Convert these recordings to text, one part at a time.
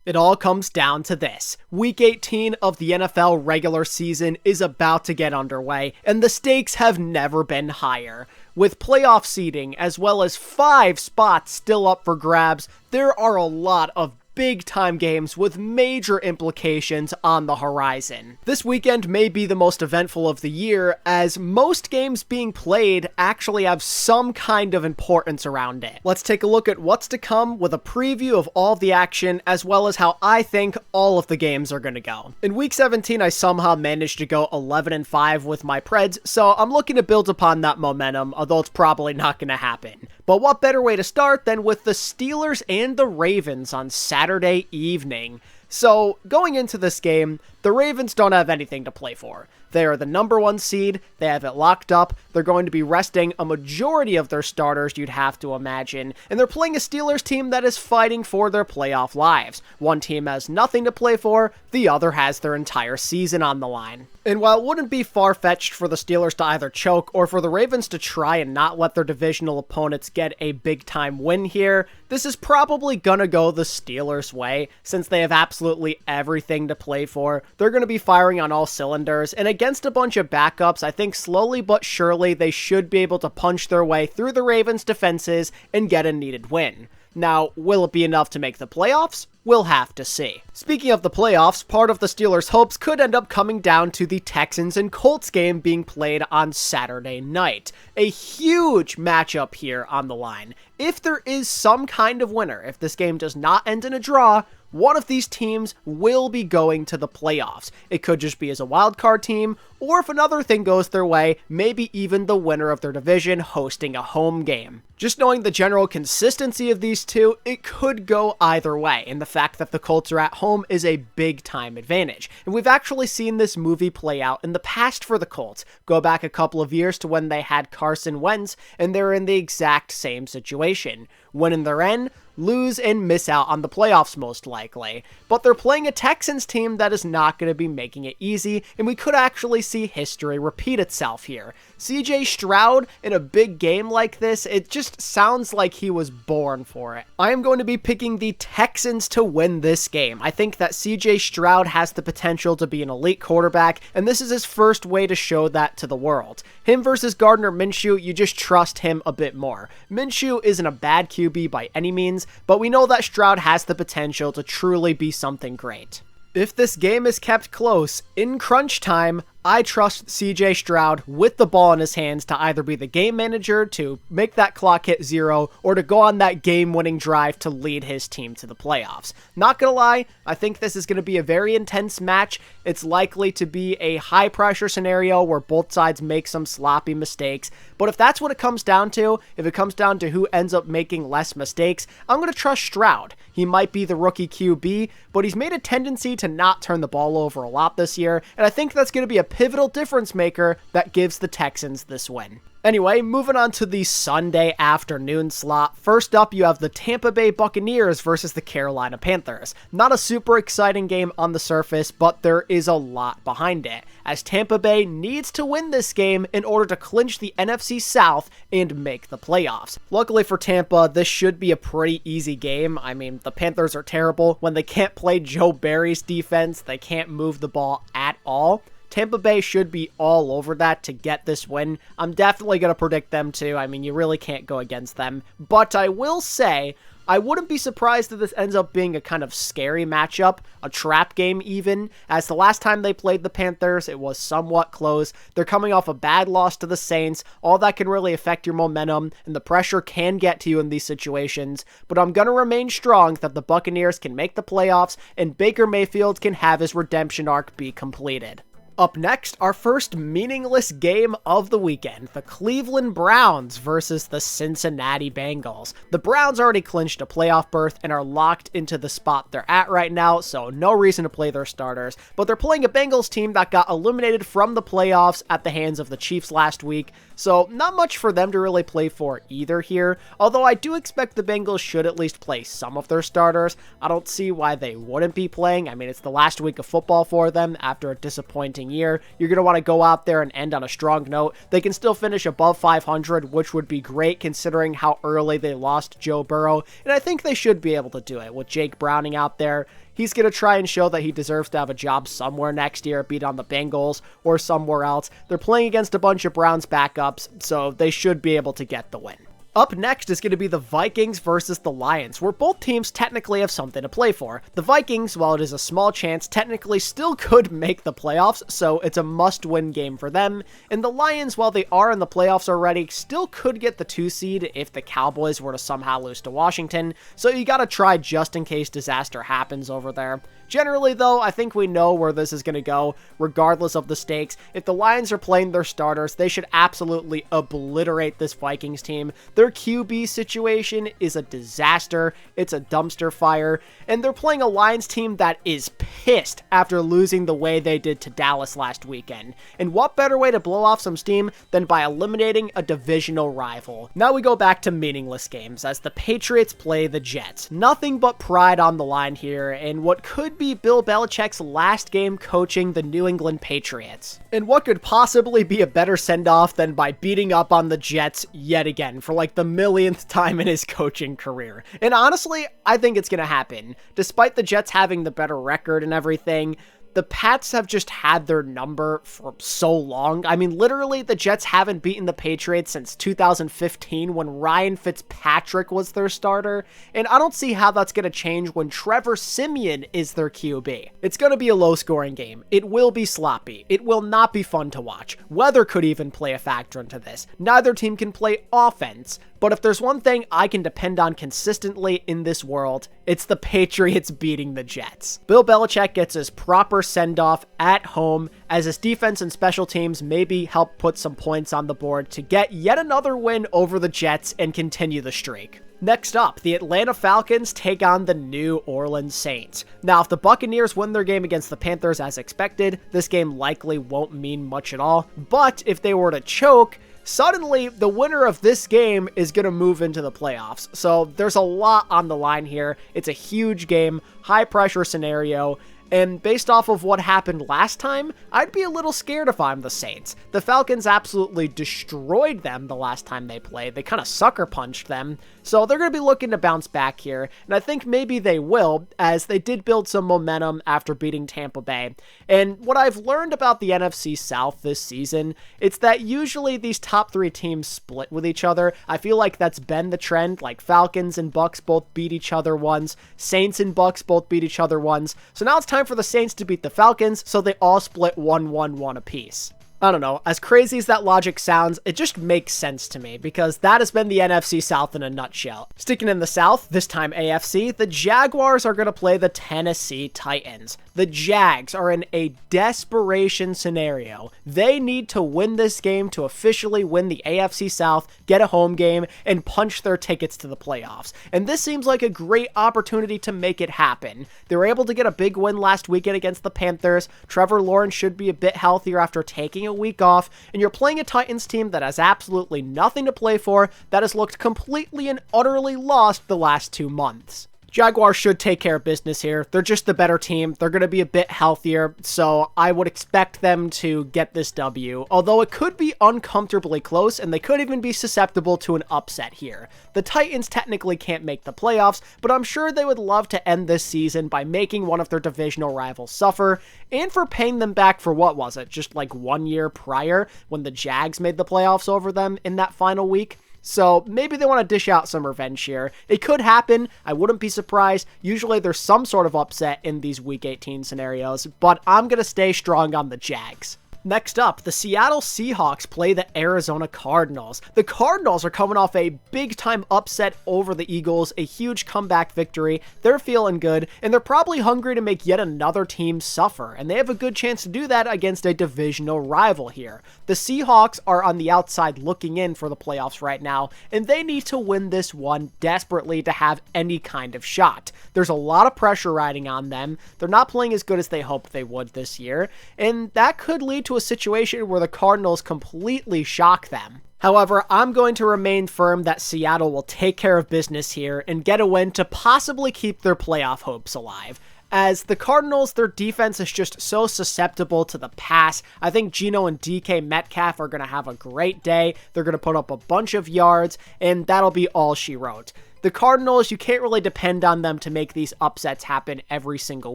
It all comes down to this. Week 18 of the NFL regular season is about to get underway, and the stakes have never been higher. With playoff seeding, as well as 5 spots still up for grabs, there are a lot of big-time games with major implications on the horizon. This weekend may be the most eventful of the year, as most games being played actually have some kind of importance around it. Let's take a look at what's to come with a preview of all the action, as well as how I think all of the games are going to go. In Week 17, I somehow managed to go 11-5 with my Preds, so I'm looking to build upon that momentum, although it's probably not going to happen. But what better way to start than with the Steelers and the Ravens on Saturday evening? So, going into this game, the Ravens don't have anything to play for. They are the number 1 seed, they have it locked up, they're going to be resting a majority of their starters, you'd have to imagine, and they're playing a Steelers team that is fighting for their playoff lives. One team has nothing to play for, the other has their entire season on the line. And while it wouldn't be far-fetched for the Steelers to either choke or for the Ravens to try and not let their divisional opponents get a big-time win here, this is probably gonna go the Steelers' way, since they have absolutely everything to play for. They're gonna be firing on all cylinders, and against a bunch of backups, I think slowly but surely they should be able to punch their way through the Ravens' defenses and get a needed win. Now, will it be enough to make the playoffs? We'll have to see. Speaking of the playoffs, part of the Steelers' hopes could end up coming down to the Texans and Colts game being played on Saturday night. A huge matchup here on the line. If there is some kind of winner, if this game does not end in a draw, one of these teams will be going to the playoffs. It could just be as a wildcard team, or if another thing goes their way, maybe even the winner of their division hosting a home game. Just knowing the general consistency of these two, it could go either way, and the fact that the Colts are at home is a big-time advantage. And we've actually seen this movie play out in the past for the Colts. Go back a couple of years to when they had Carson Wentz, and they're in the exact same situation. Win in their end, lose and miss out on the playoffs most likely. But they're playing a Texans team that is not going to be making it easy, and we could actually see history repeat itself here. CJ Stroud in a big game like this, it just sounds like he was born for it. I am going to be picking the Texans to win this game. I think that CJ Stroud has the potential to be an elite quarterback, and this is his first way to show that to the world. Him versus Gardner Minshew, you just trust him a bit more. Minshew isn't a bad QB by any means, but we know that Stroud has the potential to truly be something great. If this game is kept close, in crunch time, I trust CJ Stroud with the ball in his hands to either be the game manager, to make that clock hit 0, or to go on that game-winning drive to lead his team to the playoffs. Not gonna lie, I think this is gonna be a very intense match. It's likely to be a high-pressure scenario where both sides make some sloppy mistakes, but if that's what it comes down to, if it comes down to who ends up making less mistakes, I'm gonna trust Stroud. He might be the rookie QB, but he's made a tendency to not turn the ball over a lot this year, and I think that's gonna be a pivotal difference maker that gives the Texans this win. Anyway, moving on to the Sunday afternoon slot. First up, you have the Tampa Bay Buccaneers versus the Carolina Panthers. Not a super exciting game on the surface, but there is a lot behind it, as Tampa Bay needs to win this game in order to clinch the NFC South and make the playoffs. Luckily for Tampa, this should be a pretty easy game. I mean, the Panthers are terrible. When they can't play Joe Barry's defense, they can't move the ball at all. Tampa Bay should be all over that to get this win. I'm definitely going to predict them to. I mean, you really can't go against them. But I will say, I wouldn't be surprised if this ends up being a kind of scary matchup, a trap game even, as the last time they played the Panthers, it was somewhat close. They're coming off a bad loss to the Saints. All that can really affect your momentum, and the pressure can get to you in these situations. But I'm going to remain strong that the Buccaneers can make the playoffs, and Baker Mayfield can have his redemption arc be completed. Up next, our first meaningless game of the weekend, the Cleveland Browns versus the Cincinnati Bengals. The Browns already clinched a playoff berth and are locked into the spot they're at right now, so no reason to play their starters, but they're playing a Bengals team that got eliminated from the playoffs at the hands of the Chiefs last week, so not much for them to really play for either here, although I do expect the Bengals should at least play some of their starters. I don't see why they wouldn't be playing. I mean, it's the last week of football for them after a disappointing year. You're going to want to go out there and end on a strong note. They can still finish above 500, which would be great considering how early they lost Joe Burrow, and I think they should be able to do it with Jake Browning out there. He's going to try and show that he deserves to have a job somewhere next year, be it on the Bengals or somewhere else. They're playing against a bunch of Browns backups, so they should be able to get the win. Up next is going to be the Vikings versus the Lions, where both teams technically have something to play for. The Vikings, while it is a small chance, technically still could make the playoffs, so it's a must-win game for them. And the Lions, while they are in the playoffs already, still could get the 2 seed if the Cowboys were to somehow lose to Washington, so you gotta try just in case disaster happens over there. Generally, though, I think we know where this is going to go, regardless of the stakes. If the Lions are playing their starters, they should absolutely obliterate this Vikings team. Their QB situation is a disaster. It's a dumpster fire. And they're playing a Lions team that is pissed after losing the way they did to Dallas last weekend. And what better way to blow off some steam than by eliminating a divisional rival? Now we go back to meaningless games as the Patriots play the Jets. Nothing but pride on the line here, and what could be Bill Belichick's last game coaching the New England Patriots. And what could possibly be a better send-off than by beating up on the Jets yet again for like the millionth time in his coaching career? And honestly, I think it's gonna happen. Despite the Jets having the better record and everything, the Pats have just had their number for so long. I mean, literally, the Jets haven't beaten the Patriots since 2015 when Ryan Fitzpatrick was their starter, and I don't see how that's going to change when Trevor Siemian is their QB. It's going to be a low-scoring game. It will be sloppy. It will not be fun to watch. Weather could even play a factor into this. Neither team can play offense. But if there's one thing I can depend on consistently in this world, it's the Patriots beating the Jets. Bill Belichick gets his proper send-off at home as his defense and special teams maybe help put some points on the board to get yet another win over the Jets and continue the streak. Next up, the Atlanta Falcons take on the New Orleans Saints. Now, if the Buccaneers win their game against the Panthers as expected, this game likely won't mean much at all. But if they were to choke, suddenly, the winner of this game is going to move into the playoffs. So there's a lot on the line here. It's a huge game, high pressure scenario. And based off of what happened last time, I'd be a little scared if I'm the Saints. The Falcons absolutely destroyed them the last time they played. They kind of sucker punched them. So they're going to be looking to bounce back here. And I think maybe they will, as they did build some momentum after beating Tampa Bay. And what I've learned about the NFC South this season, it's that usually these top 3 teams split with each other. I feel like that's been the trend. Like Falcons and Bucks both beat each other once. Saints and Bucks both beat each other once. So now it's time for the Saints to beat the Falcons, so they all split 1-1-1 apiece. I don't know, as crazy as that logic sounds, it just makes sense to me, because that has been the NFC South in a nutshell. Sticking in the South, this time AFC, the Jaguars are going to play the Tennessee Titans. The Jags are in a desperation scenario. They need to win this game to officially win the AFC South, get a home game, and punch their tickets to the playoffs. And this seems like a great opportunity to make it happen. They were able to get a big win last weekend against the Panthers. Trevor Lawrence should be a bit healthier after taking a week off, and you're playing a Titans team that has absolutely nothing to play for, that has looked completely and utterly lost the last 2 months. Jaguars should take care of business here. They're just the better team. They're going to be a bit healthier, so I would expect them to get this W, although it could be uncomfortably close, and they could even be susceptible to an upset here. The Titans technically can't make the playoffs, but I'm sure they would love to end this season by making one of their divisional rivals suffer, and for paying them back for what was it, just like 1 year prior when the Jags made the playoffs over them in that final week. So maybe they want to dish out some revenge here. It could happen. I wouldn't be surprised. Usually there's some sort of upset in these Week 18 scenarios, but I'm going to stay strong on the Jags. Next up, the Seattle Seahawks play the Arizona Cardinals. The Cardinals are coming off a big-time upset over the Eagles, a huge comeback victory. They're feeling good, and they're probably hungry to make yet another team suffer, and they have a good chance to do that against a divisional rival here. The Seahawks are on the outside looking in for the playoffs right now, and they need to win this one desperately to have any kind of shot. There's a lot of pressure riding on them. They're not playing as good as they hoped they would this year, and that could lead to a situation where the Cardinals completely shock them. However, I'm going to remain firm that Seattle will take care of business here and get a win to possibly keep their playoff hopes alive. As the Cardinals, their defense is just so susceptible to the pass. I think Geno and DK Metcalf are going to have a great day. They're going to put up a bunch of yards, and that'll be all she wrote. The Cardinals, you can't really depend on them to make these upsets happen every single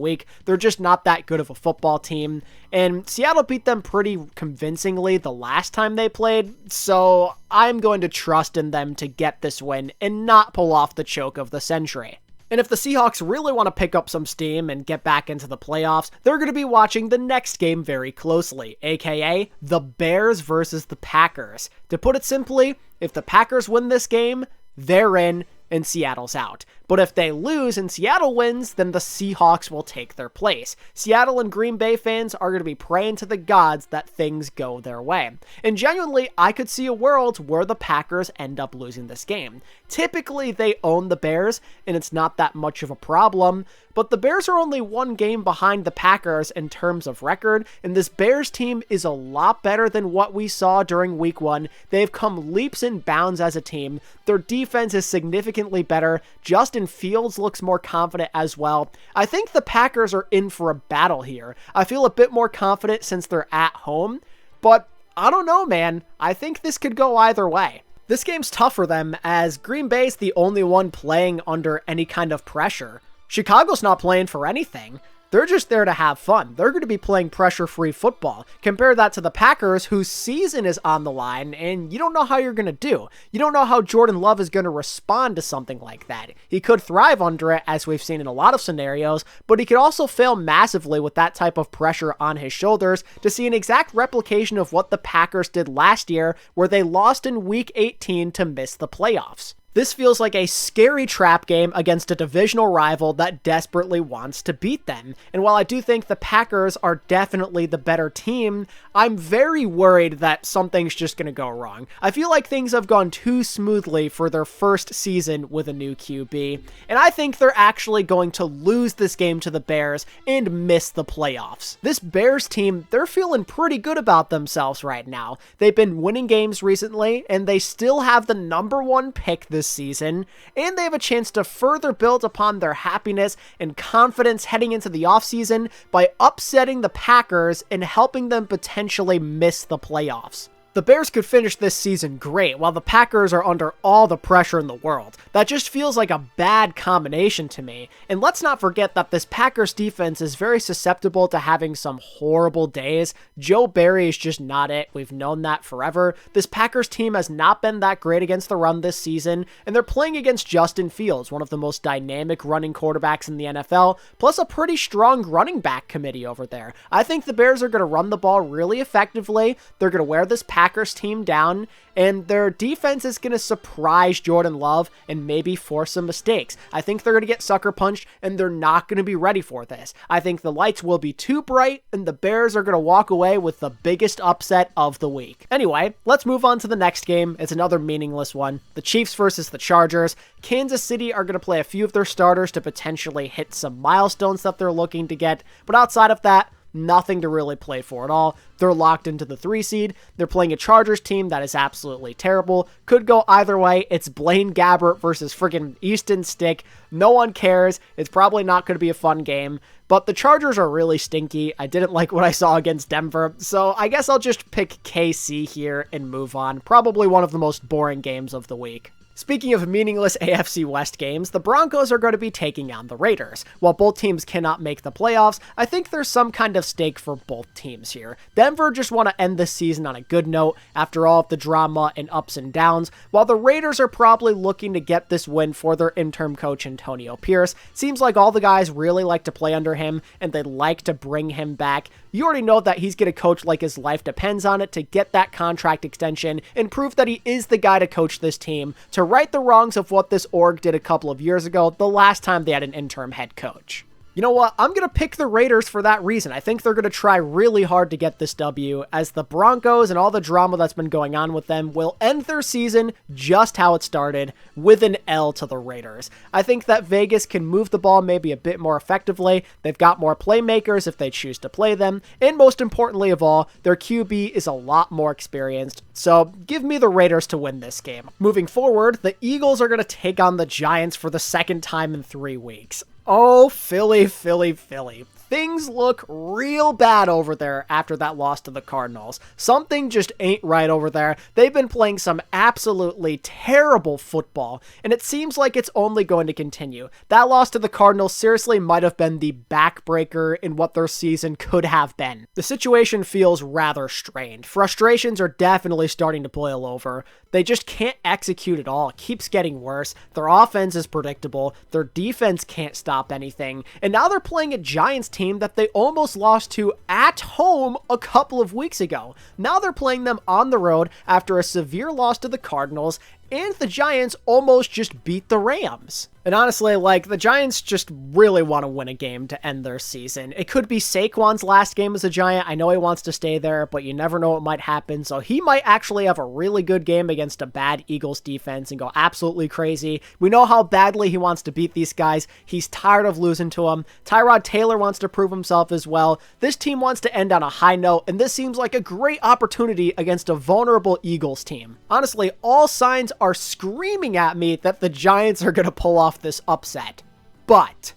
week. They're just not that good of a football team. And Seattle beat them pretty convincingly the last time they played, so I'm going to trust in them to get this win and not pull off the choke of the century. And if the Seahawks really want to pick up some steam and get back into the playoffs, they're going to be watching the next game very closely, aka the Bears versus the Packers. To put it simply, if the Packers win this game, they're in and Seattle's out. But if they lose and Seattle wins, then the Seahawks will take their place. Seattle and Green Bay fans are going to be praying to the gods that things go their way. And genuinely, I could see a world where the Packers end up losing this game. Typically, they own the Bears, and it's not that much of a problem, but the Bears are only one game behind the Packers in terms of record, and this Bears team is a lot better than what we saw during Week 1. They've come leaps and bounds as a team. Their defense is significantly better. Justin Fields looks more confident as well. I think the Packers are in for a battle here. I feel a bit more confident since they're at home, but I don't know, man. I think this could go either way. This game's tough for them as Green Bay's the only one playing under any kind of pressure. Chicago's not playing for anything. They're just there to have fun. They're going to be playing pressure-free football. Compare that to the Packers, whose season is on the line, and you don't know how you're going to do. You don't know how Jordan Love is going to respond to something like that. He could thrive under it, as we've seen in a lot of scenarios, but he could also fail massively with that type of pressure on his shoulders to see an exact replication of what the Packers did last year, where they lost in Week 18 to miss the playoffs. This feels like a scary trap game against a divisional rival that desperately wants to beat them. And while I do think the Packers are definitely the better team, I'm very worried that something's just going to go wrong. I feel like things have gone too smoothly for their first season with a new QB, and I think they're actually going to lose this game to the Bears and miss the playoffs. This Bears team, they're feeling pretty good about themselves right now. They've been winning games recently, and they still have the #1 pick this season, and they have a chance to further build upon their happiness and confidence heading into the offseason by upsetting the Packers and helping them potentially miss the playoffs. The Bears could finish this season great, while the Packers are under all the pressure in the world. That just feels like a bad combination to me. And let's not forget that this Packers defense is very susceptible to having some horrible days. Joe Barry is just not it. We've known that forever. This Packers team has not been that great against the run this season, and they're playing against Justin Fields, one of the most dynamic running quarterbacks in the NFL, plus a pretty strong running back committee over there. I think the Bears are going to run the ball really effectively. They're going to wear this Packers team down, and their defense is going to surprise Jordan Love and maybe force some mistakes. I think they're going to get sucker punched, and they're not going to be ready for this. I think the lights will be too bright, and the Bears are going to walk away with the biggest upset of the week. Anyway, let's move on to the next game. It's another meaningless one. The Chiefs versus the Chargers. Kansas City are going to play a few of their starters to potentially hit some milestones that they're looking to get, but outside of that, nothing to really play for at all. They're locked into the 3 seed. They're playing a Chargers team that is absolutely terrible. Could go either way. It's Blaine Gabbert versus friggin' Easton Stick. No one cares. It's probably not going to be a fun game. But the Chargers are really stinky. I didn't like what I saw against Denver, so I guess I'll just pick KC here and move on. Probably one of the most boring games of the week. Speaking of meaningless AFC West games, the Broncos are going to be taking on the Raiders. While both teams cannot make the playoffs, I think there's some kind of stake for both teams here. Denver just want to end this season on a good note after all of the drama and ups and downs, while the Raiders are probably looking to get this win for their interim coach Antonio Pierce. Seems like all the guys really like to play under him, and they like to bring him back. You already know that he's going to coach like his life depends on it to get that contract extension and prove that he is the guy to coach this team, to right the wrongs of what this org did a couple of years ago, the last time they had an interim head coach. You know what? I'm going to pick the Raiders for that reason. I think they're going to try really hard to get this W, as the Broncos and all the drama that's been going on with them will end their season just how it started, with an L to the Raiders. I think that Vegas can move the ball maybe a bit more effectively. They've got more playmakers if they choose to play them, and most importantly of all, their QB is a lot more experienced. So give me the Raiders to win this game. Moving forward, the Eagles are going to take on the Giants for the second time in 3 weeks. Oh, Philly, Philly, Philly. Things look real bad over there after that loss to the Cardinals. Something just ain't right over there. They've been playing some absolutely terrible football, and it seems like it's only going to continue. That loss to the Cardinals seriously might have been the backbreaker in what their season could have been. The situation feels rather strained. Frustrations are definitely starting to boil over. They just can't execute at all. It keeps getting worse. Their offense is predictable. Their defense can't stop anything. And now they're playing a Giants team that they almost lost to at home a couple of weeks ago. Now they're playing them on the road after a severe loss to the Cardinals, and the Giants almost just beat the Rams. And honestly, the Giants just really want to win a game to end their season. It could be Saquon's last game as a Giant. I know he wants to stay there, but you never know what might happen. So he might actually have a really good game against a bad Eagles defense and go absolutely crazy. We know how badly he wants to beat these guys. He's tired of losing to them. Tyrod Taylor wants to prove himself as well. This team wants to end on a high note, and this seems like a great opportunity against a vulnerable Eagles team. Honestly, all signs are screaming at me that the Giants are going to pull off this upset. But,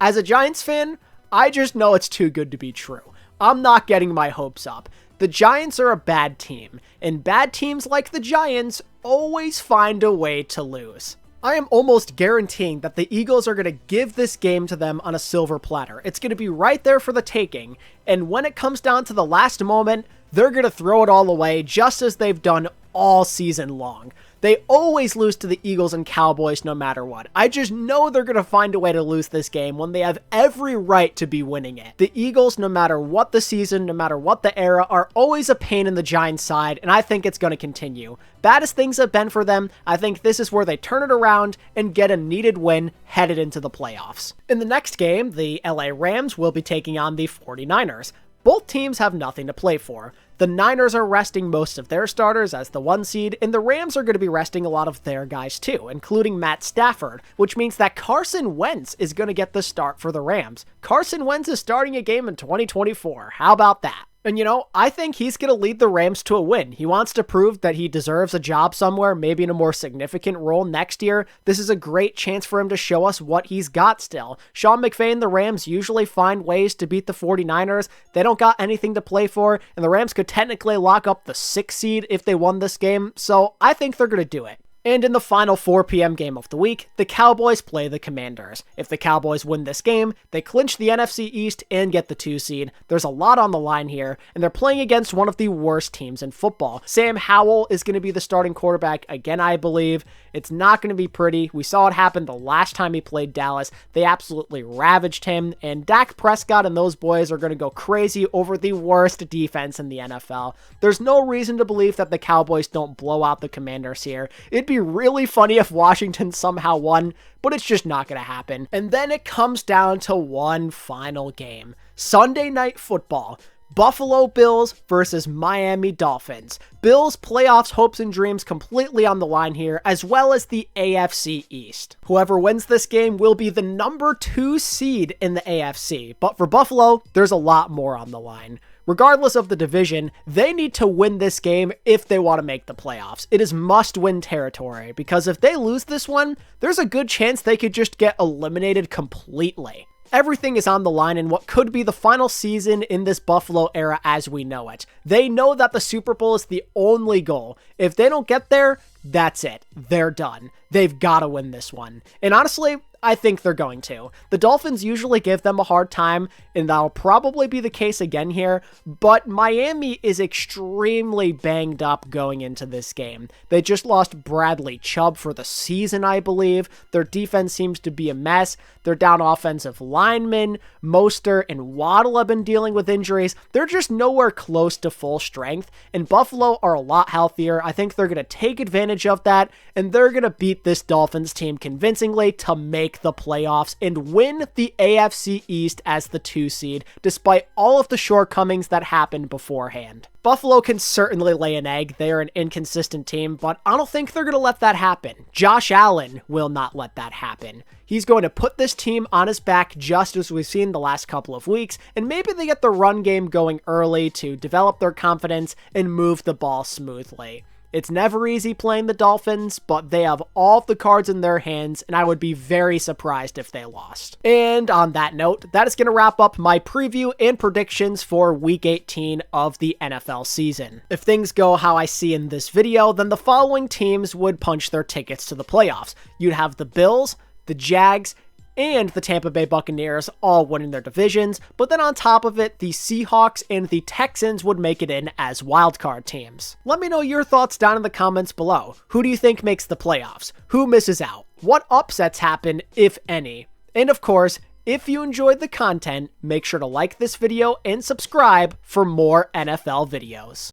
as a Giants fan, I just know it's too good to be true. I'm not getting my hopes up. The Giants are a bad team, and bad teams like the Giants always find a way to lose. I am almost guaranteeing that the Eagles are going to give this game to them on a silver platter. It's going to be right there for the taking, and when it comes down to the last moment, they're going to throw it all away just as they've done all season long. They always lose to the Eagles and Cowboys no matter what. I just know they're going to find a way to lose this game when they have every right to be winning it. The Eagles, no matter what the season, no matter what the era, are always a pain in the Giants' side, and I think it's going to continue. Bad as things have been for them, I think this is where they turn it around and get a needed win headed into the playoffs. In the next game, the LA Rams will be taking on the 49ers. Both teams have nothing to play for. The Niners are resting most of their starters as the 1 seed, and the Rams are going to be resting a lot of their guys too, including Matt Stafford, which means that Carson Wentz is going to get the start for the Rams. Carson Wentz is starting a game in 2024. How about that? And I think he's going to lead the Rams to a win. He wants to prove that he deserves a job somewhere, maybe in a more significant role next year. This is a great chance for him to show us what he's got still. Sean McVay and the Rams usually find ways to beat the 49ers. They don't got anything to play for, and the Rams could technically lock up the 6th seed if they won this game, so I think they're going to do it. And in the final 4 p.m. game of the week, the Cowboys play the Commanders. If the Cowboys win this game, they clinch the NFC East and get the 2 seed. There's a lot on the line here, and they're playing against one of the worst teams in football. Sam Howell is going to be the starting quarterback again, I believe. It's not going to be pretty. We saw it happen the last time he played Dallas. They absolutely ravaged him, and Dak Prescott and those boys are going to go crazy over the worst defense in the NFL. There's no reason to believe that the Cowboys don't blow out the Commanders here. It'd be really funny if Washington somehow won, but it's just not going to happen. And then it comes down to one final game. Sunday Night Football. Buffalo Bills versus Miami Dolphins. Bills' playoffs hopes and dreams completely on the line here, as well as the AFC East. Whoever wins this game will be the number 2 seed in the AFC, but for Buffalo, there's a lot more on the line. Regardless of the division, they need to win this game if they want to make the playoffs. It is must-win territory, because if they lose this one, there's a good chance they could just get eliminated completely. Everything is on the line in what could be the final season in this Buffalo era as we know it. They know that the Super Bowl is the only goal. If they don't get there, that's it. They're done. They've got to win this one. And honestly, I think they're going to. The Dolphins usually give them a hard time, and that'll probably be the case again here, but Miami is extremely banged up going into this game. They just lost Bradley Chubb for the season, I believe. Their defense seems to be a mess. They're down offensive linemen. Mostert and Waddle have been dealing with injuries. They're just nowhere close to full strength, and Buffalo are a lot healthier. I think they're going to take advantage of that, and they're going to beat this Dolphins team convincingly to make the playoffs and win the AFC East as the 2 seed, despite all of the shortcomings that happened beforehand. Buffalo can certainly lay an egg. They are an inconsistent team, but I don't think they're going to let that happen. Josh Allen will not let that happen. He's going to put this team on his back just as we've seen the last couple of weeks, and maybe they get the run game going early to develop their confidence and move the ball smoothly. It's never easy playing the Dolphins, but they have all of the cards in their hands, and I would be very surprised if they lost. And on that note, that is going to wrap up my preview and predictions for Week 18 of the NFL season. If things go how I see in this video, then the following teams would punch their tickets to the playoffs. You'd have the Bills, the Jags, and the Tampa Bay Buccaneers all winning their divisions, but then on top of it, the Seahawks and the Texans would make it in as wildcard teams. Let me know your thoughts down in the comments below. Who do you think makes the playoffs? Who misses out? What upsets happen, if any? And of course, if you enjoyed the content, make sure to like this video and subscribe for more NFL videos.